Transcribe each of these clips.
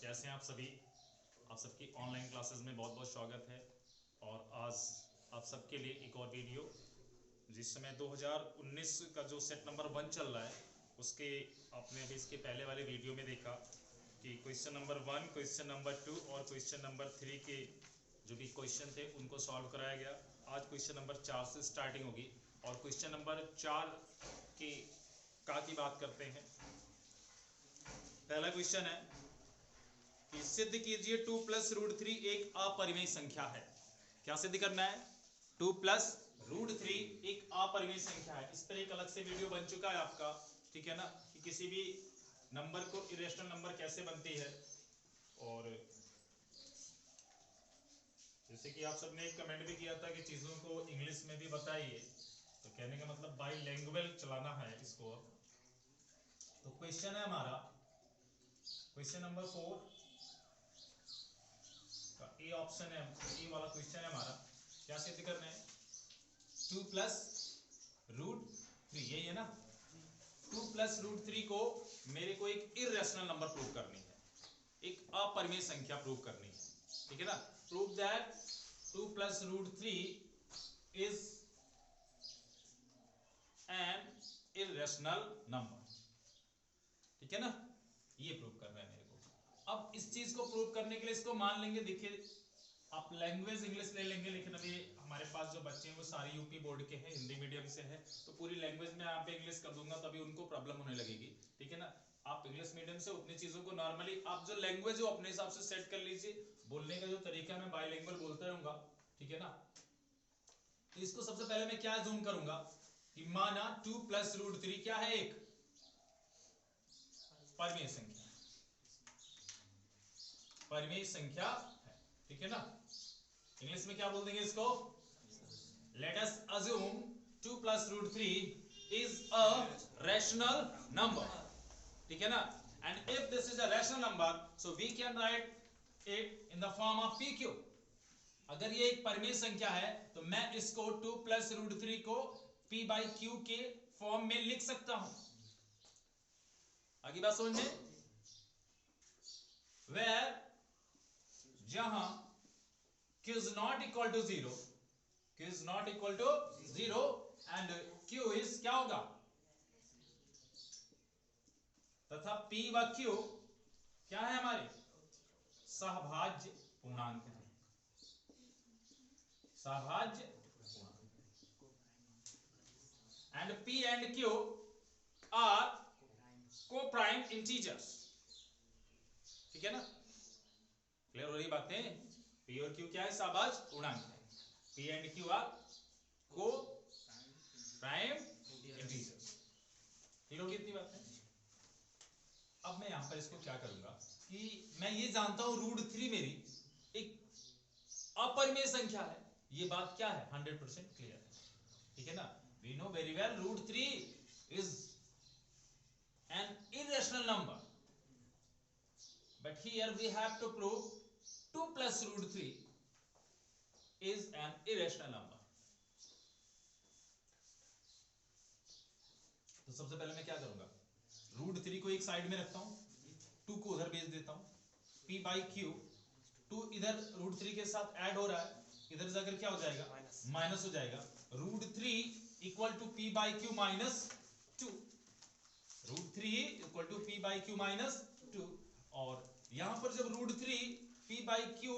कैसे हैं आप सभी। आप सबकी ऑनलाइन क्लासेस में बहुत बहुत स्वागत है। और आज आप सबके लिए एक और वीडियो, जिस समय 2019 का जो सेट नंबर 1 चल रहा है उसके आपने अभी इसके पहले वाले वीडियो में देखा कि क्वेश्चन नंबर 1, क्वेश्चन नंबर 2 और क्वेश्चन नंबर 3 के जो भी क्वेश्चन थे उनको सॉल्व कराया गया। आज क्वेश्चन नंबर 4 से स्टार्टिंग होगी और क्वेश्चन नंबर 4 की बात करते हैं। पहला क्वेश्चन है कि सिद्ध कीजिए 2 प्लस रूट 3 एक अपरिमेय संख्या है। क्या सिद्ध करना है? 2 प्लस रूट 3 एक अपरिमेय संख्या है। इस पर एक अलग से वीडियो बन चुका है आपका, ठीक है ना, कि किसी भी नंबर को इरेशनल नंबर कैसे बनती है। और जैसे कि आप सबने एक कमेंट भी किया था कि चीज़ों को इंग्लिश में भी बताइए, तो कहने का मतलब बाई लैंग्वेज चलाना है इसको। अब तो क्वेश्चन है हमारा क्वेश्चन नंबर 4 का ए ऑप्शन है, ए वाला क्वेश्चन है हमारा। क्या सिद्ध करना है? 2 प्लस रूट 3, यही है ना। 2 प्लस रूट 3 को मेरे को एक इरेशनल नंबर प्रूव करनी है, एक अपरिमेय संख्या प्रूव करनी है, ठीक है ना। Prove that 2 plus root 3 is an irrational number, ठीक है ना। ये प्रूव करना है मेरे को। अब इस चीज को प्रूव करने के लिए इसको मान लेंगे, देखिए आप लैंग्वेज इंग्लिश ले लेंगे, लेकिन अभी हमारे पास जो बच्चे हैं वो सारे यूपी बोर्ड के हैं, हिंदी मीडियम से है, तो पूरी लैंग्वेज में यहाँ पे इंग्लिश कर दूंगा तभी उनको प्रॉब्लम होने लगेगी, ठीक है ना। आप इंग्लिश मीडियम से उतनी चीजों को नॉर्मली आप जो लैंग्वेज हो अपने हिसाब से सेट कर लीजिए। बोलने का जो तरीका मैं बाइलिंगुअल बोलता रहूंगा, ठीक है ना। तो इसको सबसे पहले मैं क्या जूम करूंगा कि माना 2 प्लस रूट 3 क्या है? एक परिमेय संख्या, परिमेय संख्या है, ठीक है ना। इंग्लिश में क्या बोल देंगे इसको? Let us assume 2 plus root 3 is a rational number, ठीक है ना। And if this is a rational number so we can write it in the form of p q. अगर ये एक परिमेय संख्या है तो मैं इसको 2 प्लस रूट 3 को p बाई क्यू के फॉर्म में लिख सकता हूं। आगे बात समझ में? वेयर जहां q is not equal to 0, q is not equal to 0 and q is क्या होगा? तथा p व q क्या है? हमारे सहभाज्य पूर्णांक है, सहभाज्य पूर्णांक। and p and q are co-prime integers, ठीक है ना। क्लियर हो रही बातें? p और q क्या है? सहभाज्य पूर्णांक है। p and q are co-prime integers। ठीक होगी इतनी बातें। अब मैं यहां पर इसको क्या करूंगा कि मैं ये जानता हूं रूट 3 मेरी एक अपरिमेय संख्या है। ये बात क्या है? 100% क्लियर है, ठीक है ना। We know very well root 3 is an irrational number, but here we have to prove 2 plus root 3 is an irrational number. तो सबसे पहले मैं क्या करूंगा, रूट 3 को एक साइड में रखता हूं, 2 को उधर भेज देता हूं, p बाई क्यू, 2 इधर रूट 3 के साथ ऐड हो रहा है, इधर जाकर क्या हो जाएगा? माइनस हो जाएगा। Root 3 equal to p by q minus 2, root 3 equal to p by q minus 2। और यहां पर जब root 3 p by q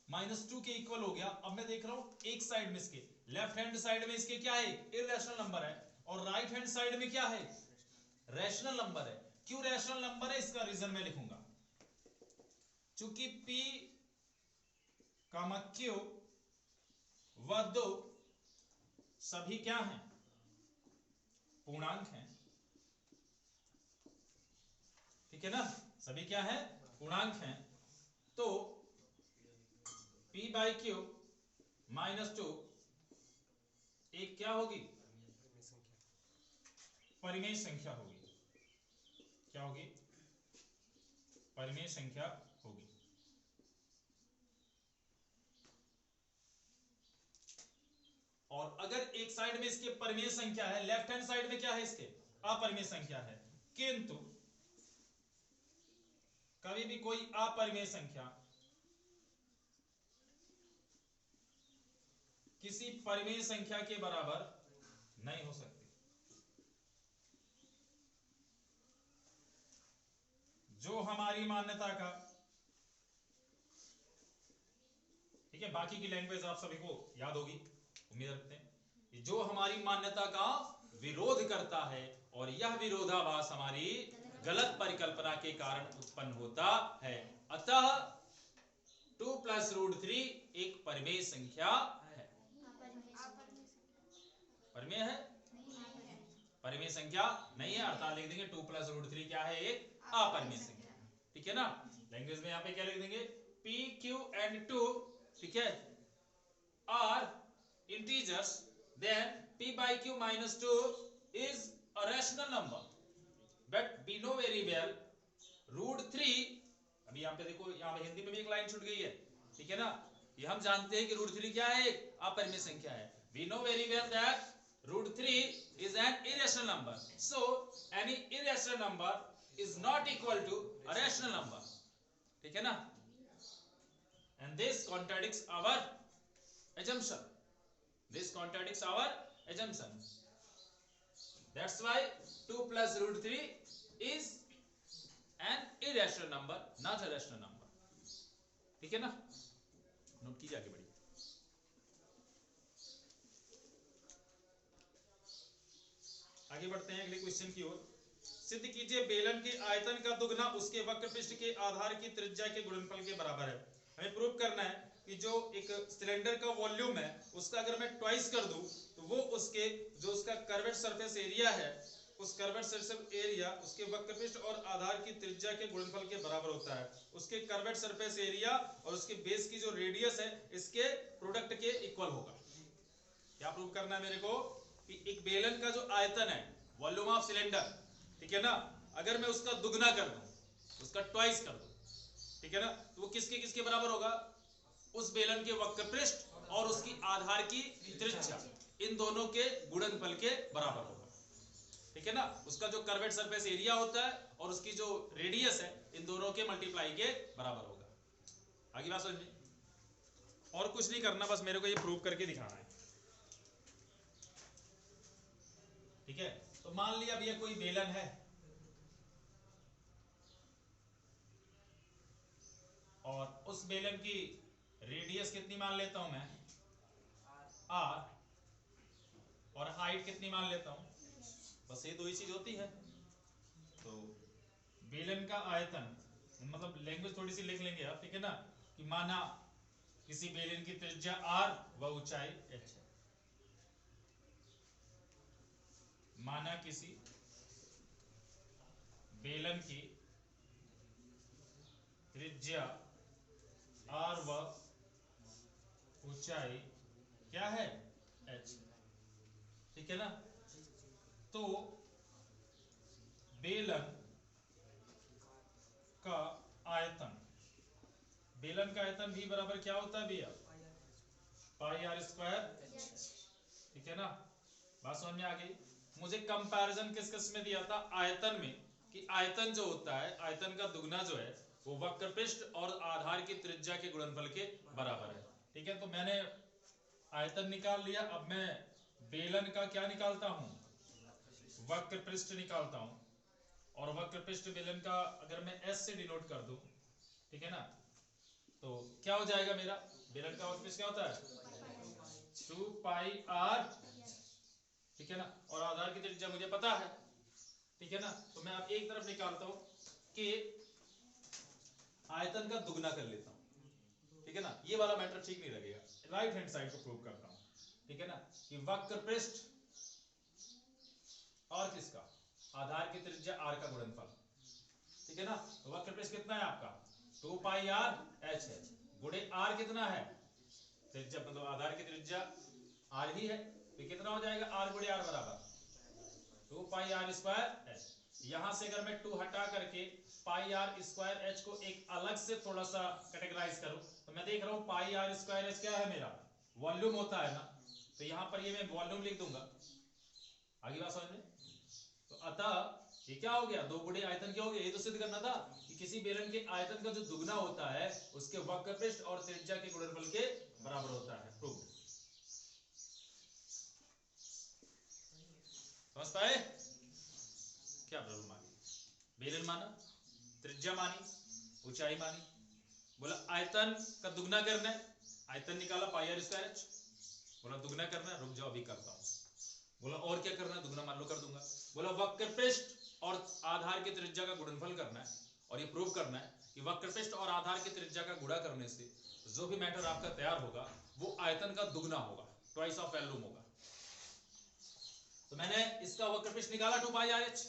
minus 2 के इक्वल हो गया, अब मैं देख रहा हूं एक साइड में इसके लेफ्ट हैंड साइड में इसके क्या है? इरेशनल नंबर है, और राइट हैंड साइड में क्या है? रैशनल नंबर है। क्यों रैशनल नंबर है? इसका रीजन मैं लिखूंगा। चूंकि p कामा q व 2 सभी क्या हैं? पूर्णांक हैं, ठीक है ना। सभी क्या है? पूर्णांक हैं। तो p बाई क्यू माइनस 2 एक क्या होगी? परिमेय संख्या होगी। क्या होगी? परिमेय संख्या होगी। और अगर एक साइड में इसके परिमेय संख्या है, लेफ्ट हैंड साइड में क्या है? इसके अपरिमेय संख्या है, किंतु कभी भी कोई अपरिमेय संख्या किसी परिमेय संख्या के बराबर नहीं हो सकती। जो हमारी मान्यता का, ठीक है, बाकी की लैंग्वेज आप सभी को याद होगी, उम्मीद रखते हैं, जो हमारी मान्यता का विरोध करता है और यह विरोधाभास हमारी गलत परिकल्पना के कारण उत्पन्न होता है। अतः 2 प्लस रूट 3 एक परिमेय संख्या है। परिमेय है? परिमेय संख्या नहीं है, अर्थात लिख देंगे 2 प्लस रूट 3 क्या है, एक अपरिमेय संख्या। ठीक है ना, लैंग्वेज में यहाँ पे क्या लिख देंगे, p q and 2, ठीक है, are integers, then p by q minus 2 is a rational number, but we know very well root 3, अभी यहाँ पे देखो, यहाँ पे हिंदी में भी एक लाइन छूट गई है, ठीक है ना, ये हम जानते हैं कि रूट 3 क्या है, एक अपरिमेय संख्या है। we know very well that root 3 is an irrational number, so any irrational number is not equal to a rational number, ठीक है ना, and this contradicts our assumption, this contradicts our assumption, that's why 2 plus root 3 is an irrational number, not a rational number, ठीक है ना, note कीजिए, आगे बढ़िए। आगे बढ़ते हैं अगले क्वेश्चन की ओर। सिद्ध कीजिए बेलन के आयतन का दुगना उसके वक्र पृष्ठ के आधार की त्रिज्या के गुणनफल के बराबर है। हमें प्रूव करना है कि जो एक सिलेंडर का वॉल्यूम है उसका अगर मैं ट्वाइस कर दूं तो वो उसके जो उसका कर्वेड सरफेस एरिया है, उस कर्वेड सरफेस एरिया उसके वक्र पृष्ठ और आधार की त्रिज्या के गुणनफल के बराबर होता है। उसके कर्वेड सरफेस एरिया और उसके बेस की जो रेडियस है इसके प्रोडक्ट के इक्वल होगा। क्या प्रूव करना है मेरे को कि एक बेलन का जो आयतन है, वॉल्यूम ऑफ सिलेंडर, ठीक है ना, अगर मैं उसका दुगना कर दूं, उसका ट्वाइस कर दूं, ठीक है ना, तो वो किसके किसके बराबर होगा, उस बेलन के वक्र पृष्ठ और उसकी आधार की त्रिज्या, इन दोनों के गुणनफल के बराबर होगा, ठीक है ना। उसका जो कर्वेड सरफेस एरिया होता है और उसकी जो रेडियस है, इन दोनों के मल्टीप्लाई के बराबर होगा। आगे बात समझ में, और कुछ नहीं करना, बस मेरे को ये प्रूव करके दिखाना है, ठीक है। तो मान लिया भैया कोई बेलन है और उस बेलन की रेडियस कितनी मान लेता हूं मैं, r, और हाइट कितनी मान लेता हूं, बस ये दो ही चीज होती है। तो बेलन का आयतन, मतलब लैंग्वेज थोड़ी सी लिख लेंगे आप, ठीक है ना, कि माना किसी बेलन की त्रिज्या r व ऊंचाई h है, माना किसी बेलन की त्रिज्या r व ऊंचाई क्या है, h, ठीक है ना। तो बेलन का आयतन, बेलन का आयतन भी बराबर क्या होता है भैया, पाई आर स्क्वायर, ठीक है ना। बात समझ में आ गई। मुझे कंपैरिजन किस किस में दिया था, आयतन में, कि आयतन जो होता है, आयतन का दुगना जो है वो वक्र पृष्ठ और आधार की त्रिज्या के गुणनफल के बराबर है, ठीक है। तो मैंने आयतन निकाल लिया, अब मैं बेलन का क्या निकालता हूं, वक्र पृष्ठ निकालता हूं, और वक्र पृष्ठ बेलन का अगर मैं s से डिनोट कर दूं, ठीक है ना, तो क्या हो जाएगा मेरा, बेलन का वक्र पृष्ठ क्या होता है 2 पाई r, ठीक है ना, और आधार की त्रिज्या मुझे पता है, ठीक है ना। तो मैं अब एक तरफ निकालता हूं कि आयतन का दुगना कर लेता हूं, ठीक है ना, ये वाला मैटर ठीक नहीं लगेगा, राइट हैंड साइड को प्रूव करता हूं, ठीक है ना, कि वक्र पृष्ठ और किसका, आधार की त्रिज्या r का गुणनफल, ठीक है ना। तो वक्र पृष्ठ कितना है आपका 2 पाई r h है, गुणे r कितना है, त्रिज्या मतलब आधार की त्रिज्या r ही है, तो कितना हो जाएगा r गुणे r बराबर 2 पाई r स्क्वायर h। यहां से अगर मैं 2 हटा करके पाई r स्क्वायर h को एक अलग से थोड़ा सा कैटेगराइज करूं, तो मैं देख रहा हूं पाई r स्क्वायर h क्या है, मेरा वॉल्यूम होता है ना, तो यहां पर ये मैं वॉल्यूम लिख दूंगा। आगे बात समझ में। तो अतः ये क्या हो गया, 2 गुणे आयतन क्या हो गया, ये तो सिद्ध करना था कि किसी बेलन के आयतन का जो दुगना होता है उसके वक्र पृष्ठ और त्रिज्या के गुणनफल के बराबर होता है। प्रूव। समझ पाए क्या प्रॉब्लम आ गई? बेलन माना, त्रिज्या मानी, ऊंचाई मानी, बोला आयतन का दुगना करना है, आयतन निकाला पाई आर स्क्वायर एच, बोला दुगना करना है, रुक जाओ अभी करता हूं। बोला और क्या करना है, दुगना मान लो कर दूंगा। बोला वक्र पृष्ठ और आधार की त्रिज्या का गुणनफल करना है और ये प्रूव करना है कि वक्र पृष्ठ और आधार की त्रिज्या का गुणा करने से जो भी मैटर आपका तैयार होगा वो आयतन का दुगना होगा, ट्वाइस ऑफ वॉल्यूम होगा। तो मैंने इसका वक्र पृष्ठ निकाला 2 पाई आर एच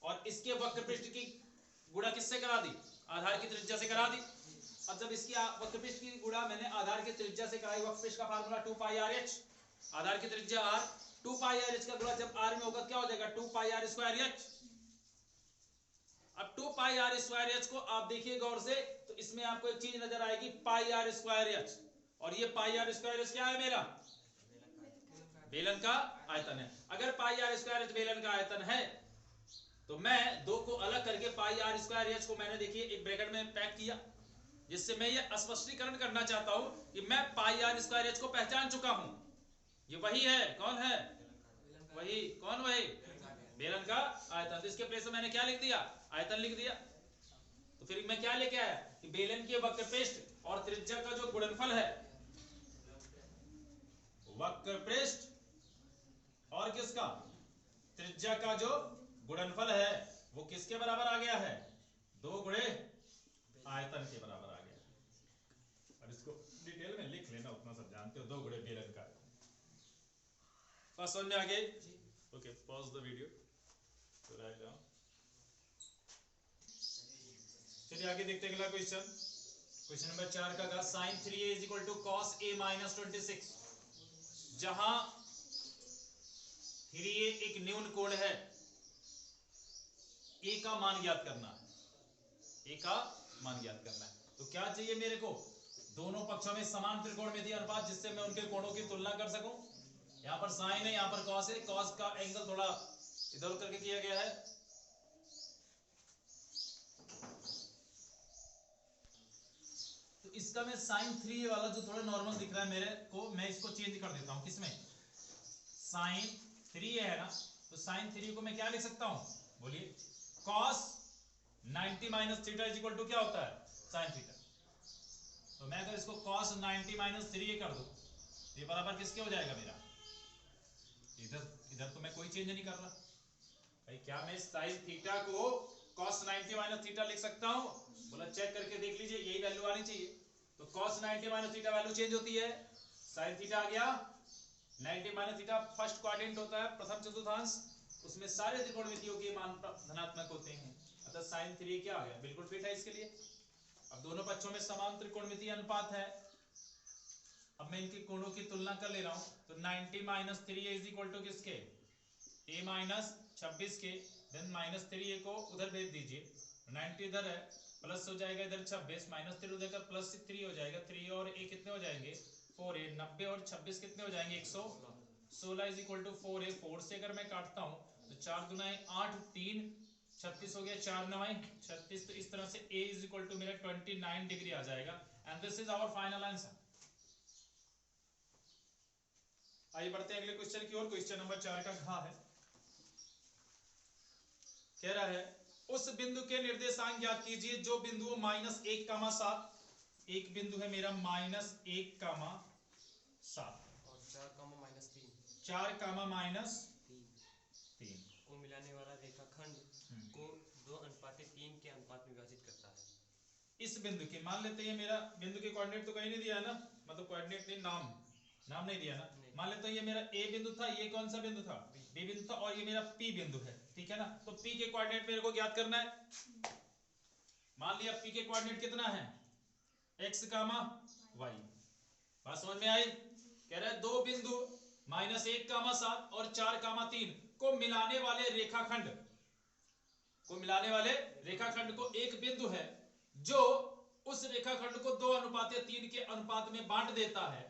और इसके वक्र पृष्ठ की गुणा किससे करा दी, आधार की त्रिज्या से करा दी। अब जब इसकी वक्र पृष्ठ की गुणा मैंने आधार की त्रिज्या से कराई, वक्र पृष्ठ का फार्मूला 2 पाई आर एच, आधार की त्रिज्या r, 2 पाई आर एच का गुणा जब r में होगा क्या हो जाएगा, 2 पाई आर स्क्वायर एच। अब 2 पाई आर स्क्वायर एच को आप देखिए गौर से, तो इसमें आपको एक चीज नजर आएगी पाई आर स्क्वायर एच, और ये पाई आर स्क्वायर एच क्या है, मेरा बेलन का आयतन है। अगर पाई आर स्क्वायर एच बेलन का आयतन है तो मैं 2 को अलग करके पाई आर स्क्वायर एच को मैंने देखिए एक ब्रैकेट में पैक किया, जिससे मैं ये स्पष्टीकरण करना चाहता हूं कि मैं पाई आर स्क्वायर एच को पहचान चुका हूं। ये वही है, कौन है, वही, कौन, वही बेलन का आयतन। तो इसके प्लेस में मैंने क्या लिख दिया, आयतन लिख दिया। तो फिर मैं क्या लेके आया कि बेलन के वक्र पृष्ठ और त्रिज्या का जो गुणनफल है, वक्र पृष्ठ और किसका, त्रिज्या का जो गुणनफल है वो किसके बराबर आ गया है, 2 गुणे आयतन के बराबर आ गया। और इसको डिटेल में लिख लेना, उतना सब जानते हो, 2 गुणे बेलन का। बात समझ में आ गई? ओके, पॉज द वीडियो तो राइट डाउन। चलिए आगे देखते हैं अगला क्वेश्चन। क्वेश्चन नंबर 4 का sin 3a is equal to cos a minus 26, जहां 3a एक न्यून कोण है, a का मान ज्ञात करना है, a का मान ज्ञात करना है। तो क्या चाहिए मेरे को, दोनों पक्षों में समान त्रिकोणमितीय अनुपात, जिससे मैं उनके कोणों की तुलना कर सकूं। यहां पर साइन है, यहां पर कॉस है, कॉस का एंगल थोड़ा इधर उधर करके किया गया है। तो इसका मैं साइन 3a वाला जो थोड़ा नॉर्मल दिख रहा है मेरे को, मैं इसको चेंज कर देता हूं, किसमें, साइन 3a है ना, तो साइन 3 को मैं क्या लिख सकता हूं, बोलिए, cos 90 minus theta is equal to क्या होता है, साइन थीटा। तो मैं अगर इसको cos 90 माइनस 3a कर दूं तो ये बराबर किसके हो जाएगा मेरा, इधर इधर तो मैं कोई चेंज नहीं कर रहा भाई, क्या मैं साइन थीटा को cos 90 माइनस थीटा लिख सकता हूं, बोला चेक करके देख लीजिए, यही वैल्यू आनी चाहिए। तो cos 90 minus theta value change होती है, साइन थीटा आ गया 90 माइनस थीटा फर्स्ट क्वाड्रेंट होता है, प्रथम चतुर्थांश, उसमें सारे त्रिकोणमितियों के मान धनात्मक होते हैं, अतः साइन 3 क्या आ गया, बिल्कुल फिट है इसके लिए। अब दोनों पक्षों में समान त्रिकोणमितीय अनुपात है, अब मैं इनके कोणों की तुलना कर ले रहा हूं, तो 90 minus 3a is equal to किसके, a माइनस 26 के, देन माइनस 3a को उधर भेज दीजिए, 90 इधर है, प्लस हो जाएगा इधर 26, माइनस 3 उधर का प्लस 3 हो जाएगा, 3 और a कितने हो जाएंगे 4a, 90 और 26 कितने हो जाएंगे 116 इज इक्वल टू 4a, 4 से अगर मैं काटता हूं तो 4 गुना 8, 3 36 हो गया, 4 9 36, तो इस तरह से a इज इक्वल टू मेरा 29 डिग्री आ जाएगा, and this is our final answer. आइए बढ़ते हैं अगले क्वेश्चन की ओर। क्वेश्चन नंबर 4 का घ है, कह रहा है उस बिंदु के निर्देशांक ज्ञात कीजिए जो बिंदुओं -1, 7, एक बिंदु है मेरा -1, 7 और 4, -3 को मिलाने वाला रेखाखंड को 2:3 के अनुपात में विभाजित करता है। इस बिंदु के, मान लेते हैं मेरा बिंदु के कोऑर्डिनेट तो कहीं नहीं दिया है ना, मतलब कोऑर्डिनेट नहीं, नाम नहीं दिया ना, मान लेते हैं ये मेरा ए बिंदु था, ये कौन सा बिंदु था, बी बिंदु था, और ये मेरा पी बिंदु है, ठीक है ना। तो पी के कोऑर्डिनेट मेरे को ज्ञात करना है। मान लिया पी के कोऑर्डिनेट कितना है, x, y। बात समझ में आई? कह रहा है दो बिंदु -1, 7 और 4, 3 को मिलाने वाले रेखाखंड को एक बिंदु है जो उस रेखाखंड को 2:3 के अनुपात में बांट देता है,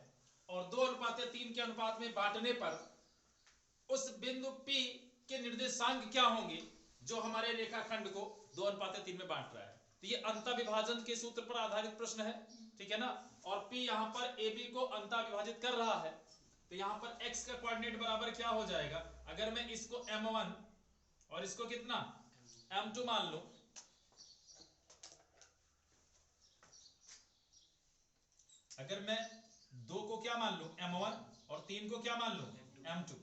और 2:3 के अनुपात में बांटने पर उस बिंदु P के निर्देशांक क्या होंगे, जो हमारे रेखाखंड को 2:3 में बांट रहा है। तो ये अंतःविभाजन के सूत्र पर आधारित प्रश्न है, ठीक है ना। और P यहाँ पर AB को अंतःविभाजित कर रहा है, तो यहाँ पर x का कोऑर्डिनेट बराबर क्या हो जाएगा, अगर मैं इसको m1 और इसको कितना m2 मान लूं, अगर मैं 2 को क्या मान लूं m1 और 3 को क्या मान लूं m2,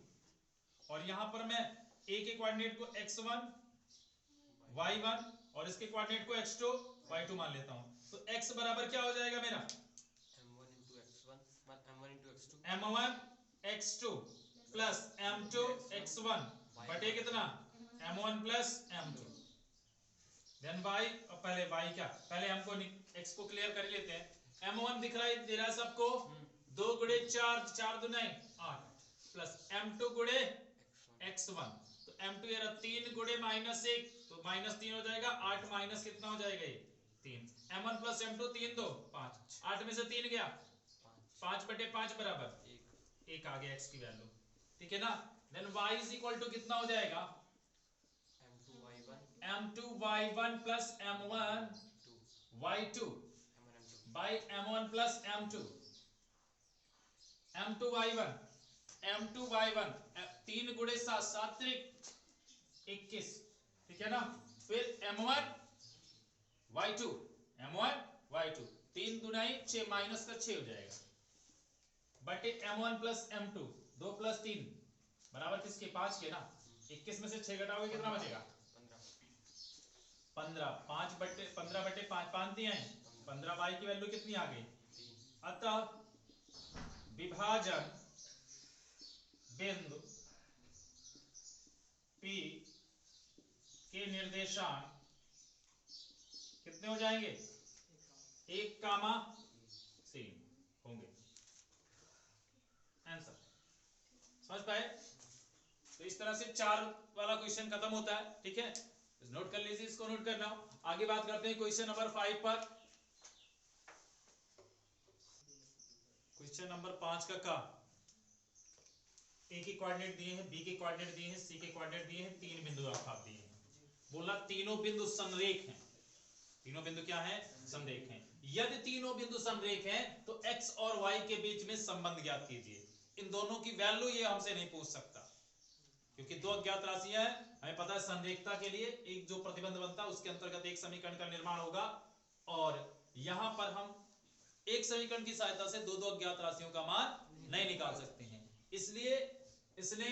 और यहां पर मैं a के कोऑर्डिनेट को x1 y1 और इसके कोऑर्डिनेट को x2 y2 मान लेता हूं, तो x बराबर क्या हो जाएगा मेरा m1 x2 plus m2 x1 बटे कितना m1 plus m2, then y, पहले y क्या, पहले हमको x को क्लियर कर लेते हैं। m1 दिख रहा है, दे रहा है सबको 2 गुणे 4, 4 दूनी 8 प्लस m2 गुणे x1, तो m2 ये रहा 3 गुणे -1 तो -3 हो जाएगा, 8 माइनस कितना हो जाएगा ये 3, m1 प्लस m2 3 2 5, 8 में से 3 गया 5 बटे 5 बराबर 1 आ गया x की वैल्यू, ठीक है ना। Then y is equal to कितना हो जाएगा m2 y1 plus m1 y2 by m1 plus m2 m2 y1 3 गुणे 7 7 त्रिक 21, ठीक है ना। फिर m1 y2 3 दुनाई 6 माइनस का 6 हो जाएगा बटे m1 प्लस m2 2 प्लस 3 बराबर किसके 5 के ना, 21 में से 6 घटाओगे कितना बचेगा 15, 5 बटे 15 बटे 5 5 दिए हैं 15, y की वैल्यू कितनी आ गई। अतः विभाजन बिंदु P के निर्देशांक कितने हो जाएंगे 1, 3 होंगे। आंसर समझ पाए। तो इस तरह से 4 वाला क्वेश्चन खत्म होता है, ठीक है, नोट कर लीजिए, इसको नोट करना हो। आगे बात करते हैं क्वेश्चन नंबर 5 पर। क्वेश्चन नंबर 5 का ए के कोऑर्डिनेट दिए हैं, बी के कोऑर्डिनेट दिए हैं, सी के कोऑर्डिनेट दिए हैं, 3 बिंदु आप दिए हैं। बोला तीनों बिंदु समरेख हैं, तीनों बिंदु क्या है समरेख हैं। यदि तीनों बिंदु समरेख हैं तो x और y के बीच में संबंध ज्ञात कीजिए। इन दोनों की वैल्यू ये हमसे नहीं पूछ सकता, क्योंकि दो अज्ञात राशियां हैं, हमें पता है संरेखता के लिए एक जो प्रतिबंध बनता है उसके अंतर्गत एक समीकरण का निर्माण होगा, और यहां पर हम एक समीकरण की सहायता से दो अज्ञात राशियों का मान नहीं निकाल सकते हैं, इसलिए इसने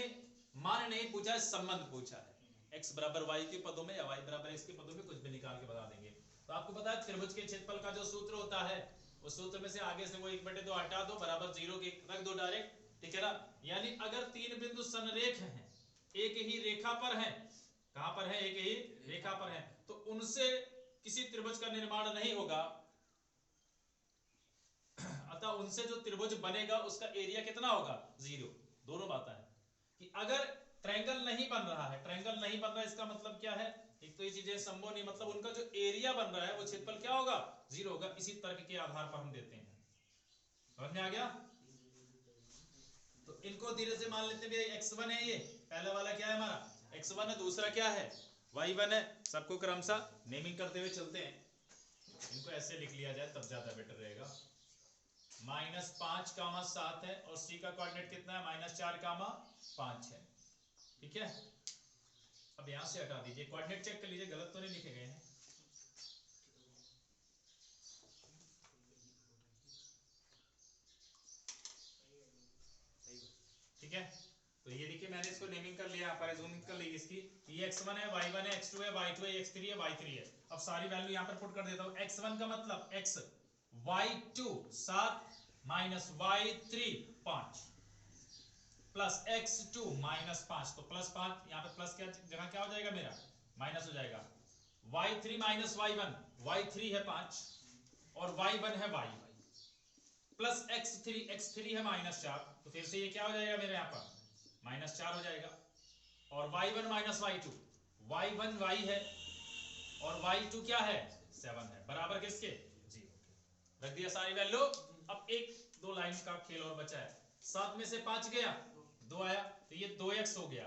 मान नहीं पूछा है, संबंध पूछा है। x बराबर y के पदों में या y बराबर x के पदों में कुछ भी निकाल के बता देंगे। तो आपको पता है त्रिभुज के क्षेत्रफल का जो सूत्र होता है, उस सूत्र में से आगे से वो 1/2 हटा दो, बराबर 0 के रख दो डायरेक्ट, ठीक है ना। यानी अगर 3 बिंदु संरेख हैं, एक ही रेखा पर हैं, कहां पर है, एक ही रेखा पर हैं, तो उनसे किसी त्रिभुज का निर्माण नहीं होगा। अतः उनसे जो त्रिभुज बनेगा उसका एरिया कितना होगा 0। दोनों बातें हैं कि अगर ट्रायंगल नहीं बन रहा है, ट्रायंगल नहीं बन रहा है इसका मतलब क्या है, एक तो ये चीजें संभव नहीं, मतलब उनका जो एरिया बन रहा है वो क्षेत्रफल क्या होगा 0 होगा। इसी तर्क के आधार पर हम देते हैं, समझ में आ गया। तो इनको धीरे से मान लेते हैं, x1 है, ये पहला वाला क्या है हमारा x1 है, दूसरा क्या है y1 है। सबको क्रमशः नेमिंग करते हुए चलते हैं, इनको ऐसे लिख लिया जाए तब ज्यादा बेटर रहेगा। -5, 7 है और c का कोऑर्डिनेट कितना है -4, 5 है, ठीक है। अब यहां से हटा दीजिए, कोऑर्डिनेट चेक कर लीजिए गलत तो नहीं लिखे गए हैं। ठीक है, तो ये देखिए मैंने इसको नेमिंग कर लिया, पर जूमिंग कर ली इसकी, ये x1 है, y1 है, x2 है, y2 है, x3 है, y3 है। अब सारी वैल्यू यहां पर पुट कर देता हूं। x1 का मतलब x, y2 7 y3 5 plus x2 -5, तो +5 यहाँ पे प्लस क्या जगह क्या हो जाएगा मेरा माइनस हो जाएगा। y3 y1, y3 है 5 और y1 है y प्लस x3 है -4, तो फिर से ये क्या हो जाएगा मेरे यहाँ पर -4 हो जाएगा। और y1 y2, y1 y है और y2 क्या है 7 है, बराबर किसके 0 के। रख दिया सारी वैल्यू। अब 1-2 लाइन का खेल और बचा है। 7 में से 5 गया, 2 आया, तो ये 2x हो गया।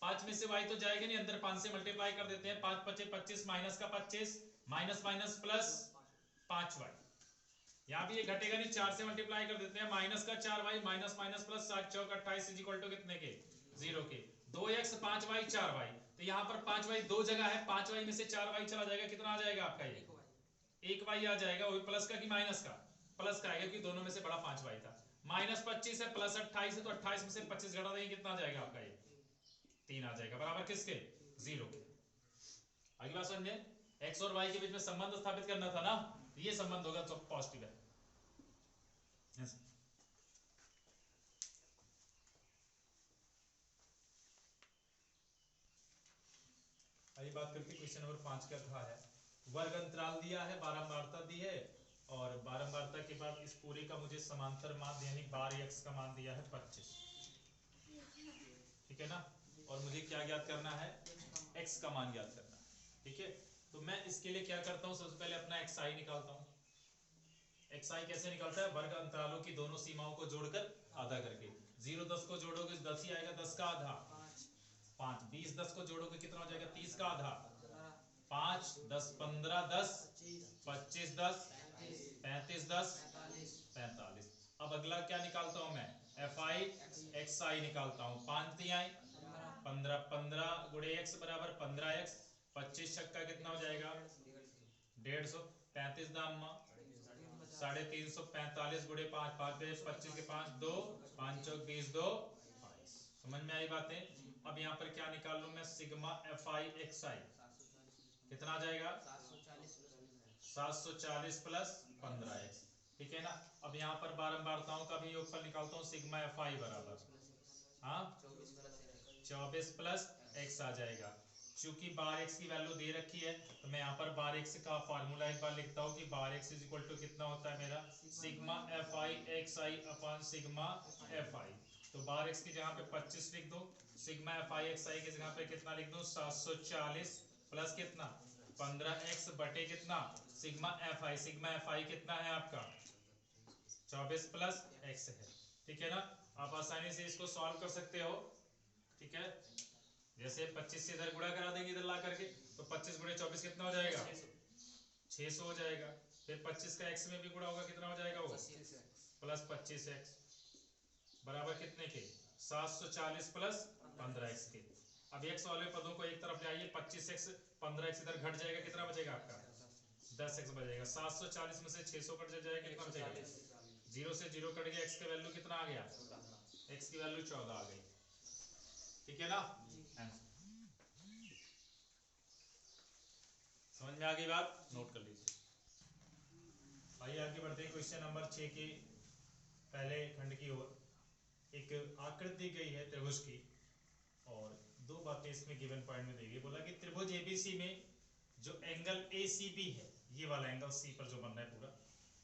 5 में से y तो जाएगा नहीं, अंदर 5 से मल्टीप्लाई कर देते हैं, 5 5 25 माइनस का 25 माइनस माइनस प्लस 5y, यहाँ भी ये घटेगा नहीं, 4 से मल्टीप्लाई कर देते हैं, माइनस का 4y माइनस माइनस प्लस 7 चौक 28 इज इक्वल टू कितने के 0 के 2x 5y 4y, तो यहाँ पर 5y दो जगह है, 5y में से 4y चला जाएगा, कितना आ जाएगा आपका ये 1y आ जाएगा, वो प्लस का कि माइनस का, प्लस का आएगा क्योंकि दोनों में से बड़ा 5y था, माइनस 25 है प्लस 28 है, तो 28 में से 25 घटा देंगे, कितना आ जाएगा आपका ये 3 आ जाएगा, बराबर किसके 0 के। अगली बात समझ में, x और y के बीच में संबंध स्थापित करना था ना, ये संबंध होगा तो पॉजिटिव है। yes. आइए बात करते हैं क्वेश्चन नंबर 5 का था है, वर्ग अंतराल दिया है, बारंबारता दी है, और बारंबारता के बाद इस पूरे का मुझे समांतर मान यानी बार x का मान दिया है 25, ठीक है ना, और मुझे क्या ज्ञात करना है x का मान ज्ञात करना है, ठीक है। तो मैं इसके लिए क्या करता हूं, सबसे पहले अपना xi निकालता हूं। xi कैसे निकलता है, वर्ग अंतरालों की दोनों सीमाओं को जोड़कर आधा करके, 0 10 को जोड़ोगे 10 ही आएगा, 10 का आधा 5, 20 10 को जोड़ोगे कितना हो जाएगा 30 का आधा 5, 10 15 10 25 10 35 10 45। अब अगला क्या निकालता हूं मैं, fi xi निकालता हूं, 5 तिहाई 15 15 गुणे x बराबर 15x, 25 छक्का कितना हो जाएगा 150, 35 दाम 350, 45 गुणे 5 5 पे 25 के 5 2 5 चौक 20 2 22। समझ में आई बातें। अब यहाँ पर क्या निकाल लूं मैं, सिग्मा fi xi कितना आ जाएगा 740 प्लस 15x, ठीक है ना। अब यहाँ पर बारंबारताओं का भी योगफल निकालता हूँ, सिग्मा fi बराबर हाँ 24 प्लस x आ जाएगा। चूंकि बार x की वैल्यू दे रखी है तो मैं यहाँ पर बार x का फार्मूला एक बार लिखता हूँ कि बार x इज इक्वल टू कितना होता है मेरा sigma fi xi upon sigma fi। तो बार x की जगह पे 25 लिख दो, सिग्मा fi xi की जगह पे कितना लिख दो 740 प्लस कितना 15x बटे कितना सिग्मा fi, सिग्मा fi कितना है आपका 24 प्लस x है, ठीक है ना। आप आसानी से इसको सॉल्व कर सकते हो, ठीक है। जैसे 25 से इधर गुणा करा देंगे इधर ला करके, तो 25 गुणे 24 कितना हो जाएगा 600 हो जाएगा, फिर 25 का x में भी गुणा होगा कितना हो जाएगा वो प्लस 25x बराबर कितने के 740 प्लस 15x के। अब x वाले पदों को एक तरफ ले आइए, 25x 15x इधर घट जाएगा, कितना बचेगा आपका 10x बचेगा, 740 में से 600 कट जाएगा, कितना बचेगा 0 से 0 कट गया, x का वैल्यू कितना आ गया x की वैल्यू 14 आ गई, ठीक है ना। समझ में आ गई बात, नोट कर लीजिए। आइए आगे बढ़ते हैं क्वेश्चन नंबर 6 के पहले खंड की ओर। एक आकृति दी गई है त्रिभुज की, और दो बातें इसमें गिवन पॉइंट में दी गई। बोला कि त्रिभुज एबीसी में जो एंगल एसीबी है, ये वाला एंगल सी पर जो बन रहा है पूरा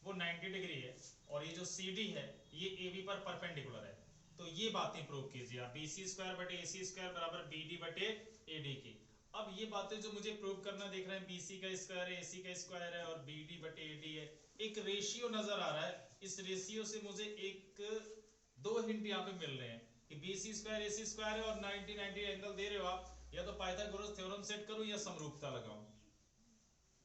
वो 90 डिग्री है, और ये जो CD है ये AB पर परपेंडिकुलर है। तो ये बातें प्रूव कीजिए आप, BC स्क्वायर बटे AC स्क्वायर बराबर BD बटे AD की। अब ये बातें जो मुझे प्रूव करना देख रहे हैं, BC का स्क्वायर है, AC का स्क्वायर है और BD बटे AD है, एक रेशियो नजर आ रहा है। इस रेशियो से मुझे एक दो हिंट यहाँ पे मिल रहे हैं कि BC स्क्वायर AC स्क्वायर है और 90 90 एंगल दे रहे हो आप, या तो पाइथागोरस थ्योरम सेट करूं या समरूपता लगाऊं।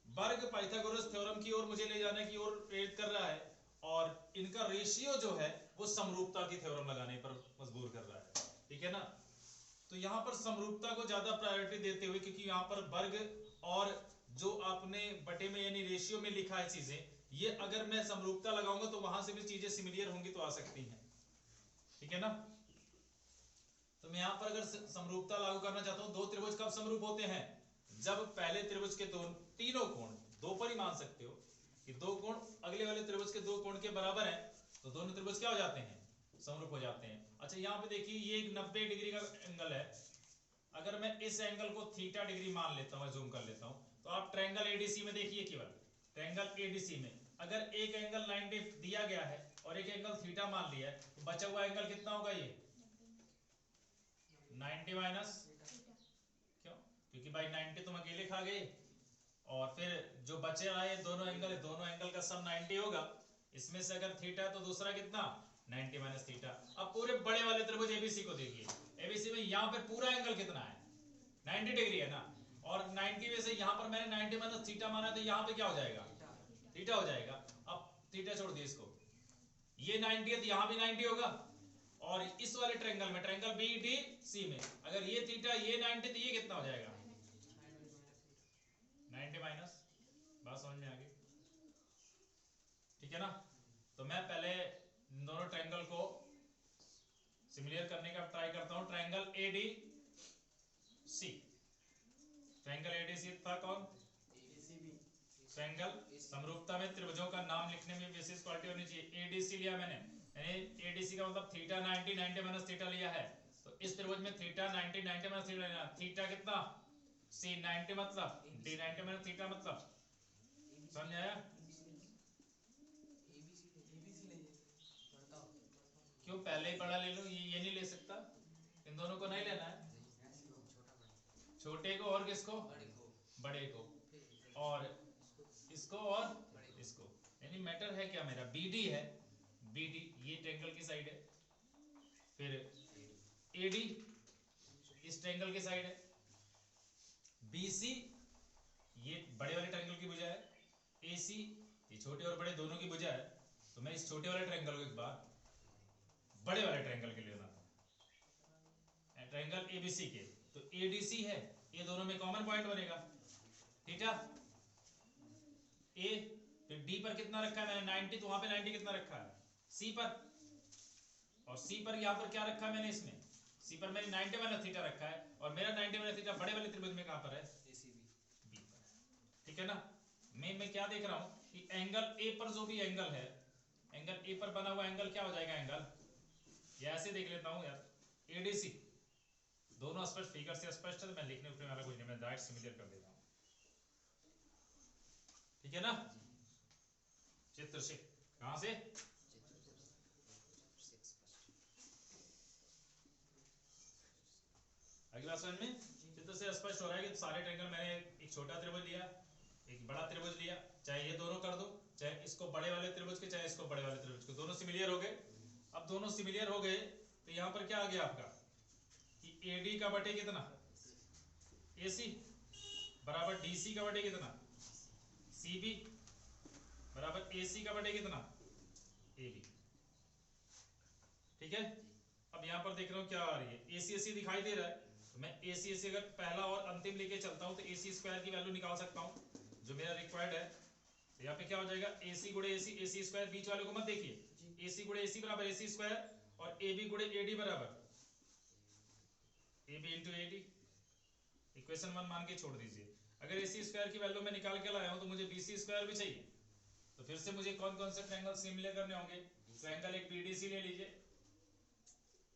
वर्ग पाइथागोरस थ्योरम की ओर मुझे ले जाने की ओर प्रेरित कर रहा है, और इनका रेशियो जो है वो समरूपता की थ्योरम लगाने पर मजबूर कर रहा है, ठीक है ना। तो यहाँ पर समरूपता को ज्यादा प्रायोरिटी देते हुए, क्योंकि यहाँ पर वर्ग और जो आपने बटे में यानी रेशियो में लिखा है चीजें, ये अगर मैं समरूपता लगाऊंगा तो वहां से भी चीजें सिमिलर होंगी तो आ सकती हैं, ठीक है ना। तो मैं यहाँ पर अगर समरूपता लागू करना चाहता हूँ, दो त्रिभुज कब समरूप होते हैं, जब पहले त्रिभुज के तीनों कोण, दो पर ही मान सकते हो कि दो कोण अगले वाले त्रिभुज के दो कोण के बराबर हैं, तो दोनों त्रिभुज क्या हो जाते हैं समरूप हो जाते हैं। अच्छा यहाँ पे देखिए ये एक 90 डिग्री का एंगल है, अगर मैं इस एंगल को थीटा डिग्री मान लेता हूँ, जूम कर लेता हूँ, तो आप ट्रायंगल एडीसी में देखिए, केवल ट्रायंगल एडीसी में अगर एक एंगल 90 दिया गया है और एक एंगल थीटा मान लिया है, तो बचा हुआ एंगल कितना होगा ये 90 माइनस, क्यों, क्योंकि भाई 90 तुम अकेले खा गए, और फिर जो बचे रहा है दोनों एंगल का सम 90 होगा। इसमें से अगर थीटा तो दूसरा कितना 90 माइनस थीटा। अब पूरे बड़े वाले त्रिभुज एबीसी को देखिए, एबीसी में यहाँ पे पूरा एंगल कितना है 90 डिग्री है ना, और 90 में से यहाँ पर मैंने 90 माइनस थीटा माना तो यहाँ पे क्या हो जाएगा थीटा हो जाएगा। अब थीटा छोड़ दिए इसको, ये 90 है तो यहाँ भी 90 होगा, और इस वाले ट्रायंगल में ट्रायंगल बी डी सी में अगर ये थीटा ये 90 तो ये कितना हो जाएगा 90 माइनस। बात समझ में आ गई, ठीक है ना। तो मैं पहले इन दोनों ट्रायंगल को सिमिलर करने का ट्राई करता हूं। ट्रायंगल एडी सी, ट्रायंगल एडीसी था कौन ट्रायंगल, समरूपता में त्रिभुजों का नाम लिखने में विशेष क्वालिटी होनी चाहिए। एडीसी लिया मैंने, यानी एडीसी का मतलब थीटा 90 90 माइनस थीटा लिया है, तो इस त्रिभुज में थीटा 90 90 माइनस थीटा लेना। थीटा कितना सी 90 मतलब डी 90 माइनस थीटा मतलब, समझ आया। क्यों पहले ही बड़ा ले लो, ये नहीं ले सकता, इन दोनों को नहीं लेना है, छोटे को और किसको बड़े को, और इसको और इसको, यानी मैटर है क्या मेरा बीडी है, बीडी ये ट्रायंगल की साइड है, फिर एडी इस ट्रायंगल की साइड है, बीसी ये बड़े वाले ट्रायंगल की भुजा है, एसी ये छोटे और बड़े दोनों की भुजा है। तो मैं इस छोटे वाले ट्रायंगल को एक बार बड़े वाले ट्रायंगल के लिए बनाता हूं, ट्रायंगल एबीसी के, तो एडीसी है, ये दोनों में कॉमन पॉइंट बनेगा थीटा ए, फिर डी पर कितना रखा है मैंने 90, तो वहां पे 90 कितना रखा है सी पर, और सी पर यहां पर क्या रखा है मैंने, इसमें सी पर मैंने 90 माइनस थीटा रखा है, और मेरा 90 माइनस थीटा बड़े वाले त्रिभुज में कहां पर है बी पर, ठीक है ना। मैं क्या देख रहा हूं कि एंगल ए पर जो भी एंगल है, एंगल ए पर बना हुआ एंगल क्या हो जाएगा एंगल, ये ऐसे देख लेता हूं यार, एडीसी दोनों स्पष्ट फिगर से स्पष्ट है, तो मैं लिखने उठने वाला कुछ नहीं, मैं डायरेक्ट सिमिलर कर देता हूं, ठीक है ना। चित्र से कहां से, अगली बात समझ में, चित्र से स्पष्ट हो रहा है कि सारे ट्रायंगल मैंने एक छोटा त्रिभुज लिया एक बड़ा त्रिभुज लिया, चाहे ये दोनों कर दो, चाहे इसको बड़े वाले त्रिभुज के चाहे इसको बड़े वाले त्रिभुज के, दोनों सिमिलर हो गए। अब दोनों सिमिलर हो गए तो यहां पर क्या आ गया आपका कि एडी का बटे कितना एसी बराबर डीसी का बटे कितना सीबी बराबर एसी का बटे कितना एबी, ठीक है। अब यहां पर देख रहा हूं क्या आ रही है, एसी एसी दिखाई दे रहा है, तो मैं एसी एसी अगर पहला और अंतिम लेके चलता हूं तो एसी स्क्वायर की वैल्यू निकाल सकता हूं जो मेरा रिक्वायर्ड है। तो यहाँ पे क्या हो जाएगा एसी गुणे एसी, एसी स्क्वायर बीच वाले को मत देखिए, एसी गुणे एसी बराबर एसी स्क्वायर, और एबी गुणे एडी बराबर एबी इंटू एडी, इक्वेशन 1 मान के छोड़ दीजिए। अगर एसी स्क्वायर की वैल्यू मैं निकाल के लाया हूं तो मुझे बीसी स्क्वायर भी चाहिए, तो फिर से मुझे कौन कौन से ट्रायंगल सिमिलर करने होंगे, ट्रायंगल एक बीडीसी ले लीजिए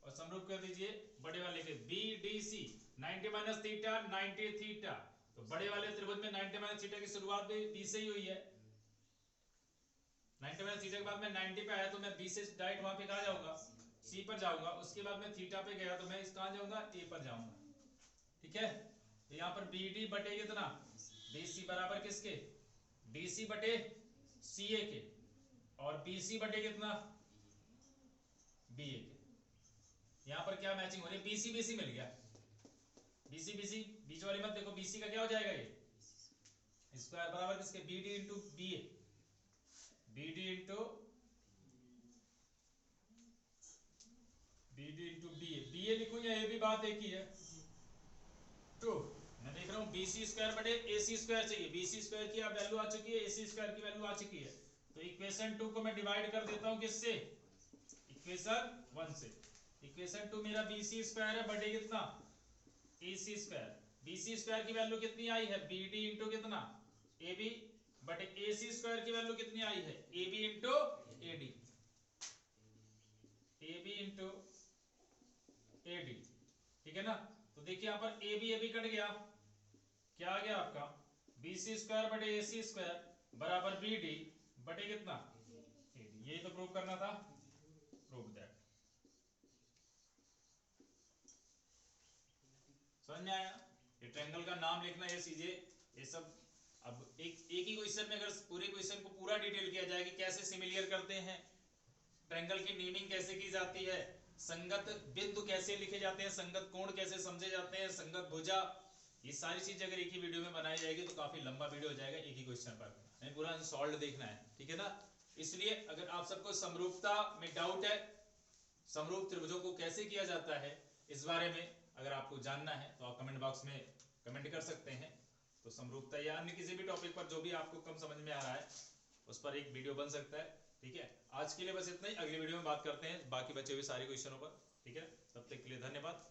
और समरूप कर दीजिए बड़े वाले के बीडीसी 90 माइनस थीटा 90 थीटा, तो बड़े वाले त्रिभुज में 90 माइनस थीटा की शुरुआत भी बी से ही हुई है, 90 माइनस थीटा के बाद मैं 90 पे आया तो मैं बी से डायरेक्ट वहां पे कहां जाऊंगा सी पर जाऊंगा, उसके बाद मैं थीटा पे गया तो मैं इस कहां जाऊंगा ए पर जाऊंगा, ठीक है। तो यहां पर बीडी बटे कितना बीसी बराबर किसके डीसी बटे सीए के, और बीसी बटे कितना बीए के, यहां पर क्या मैचिंग हो रही है बीसी बीसी मिल गया, बीसी बीसी बीच वाली मत देखो, बीसी का क्या हो जाएगा ये स्क्वायर बराबर किसके BD into BA, BD into BA, BA लिखूं या ये भी बात एक ही है, तो मैं देख रहा हूं बीसी स्क्वायर बटे एसी स्क्वायर चाहिए, बीसी स्क्वायर की अब वैल्यू आ चुकी है, एसी स्क्वायर की वैल्यू आ चुकी है, तो इक्वेशन 2 को मैं डिवाइड कर देता हूं किससे इक्वेशन 1 से, इक्वेशन 2 मेरा बीसी स्क्वायर है बटे कितना एसी स्क्वायर, बीसी स्क्वायर की वैल्यू कितनी आई है बीडी इंटू कितना एबी बटे एसी स्क्वायर की वैल्यू कितनी आई है AB into AD, AB into AD, ठीक है ना। तो देखिए यहां पर एबी एबी कट गया, क्या आ गया आपका बीसी स्क्वायर बटे एसी स्क्वायर बराबर बीडी बटे कितना एडी, यही तो प्रूव करना था, प्रूव दैट, समझ में आया। ये ट्रायंगल का नाम लिखना ये चीजें ये सब, अब एक ही क्वेश्चन में अगर पूरे क्वेश्चन को पूरा डिटेल किया जाए कि कैसे सिमिलर करते हैं, ट्रायंगल की नेमिंग कैसे की जाती है, संगत बिंदु कैसे लिखे जाते हैं, संगत कोण कैसे समझे जाते हैं, संगत भुजा, ये सारी चीजें अगर एक ही वीडियो में बनाई जाएगी तो काफी लंबा वीडियो हो जाएगा एक ही क्वेश्चन पर, हमें पूरा अनसॉल्व्ड देखना है, ठीक है ना। इसलिए अगर आप सबको समरूपता में डाउट है, समरूप त्रिभुजों को कैसे किया जाता है, इस बारे में अगर आपको जानना है तो आप कमेंट बॉक्स में कमेंट कर सकते हैं। तो समरूपता या अन्य किसी भी टॉपिक पर जो भी आपको कम समझ में आ रहा है उस पर एक वीडियो बन सकता है, ठीक है। आज के लिए बस इतना ही, अगली वीडियो में बात करते हैं बाकी बचे हुए सारे क्वेश्चनों पर, ठीक है। तब तक के लिए धन्यवाद।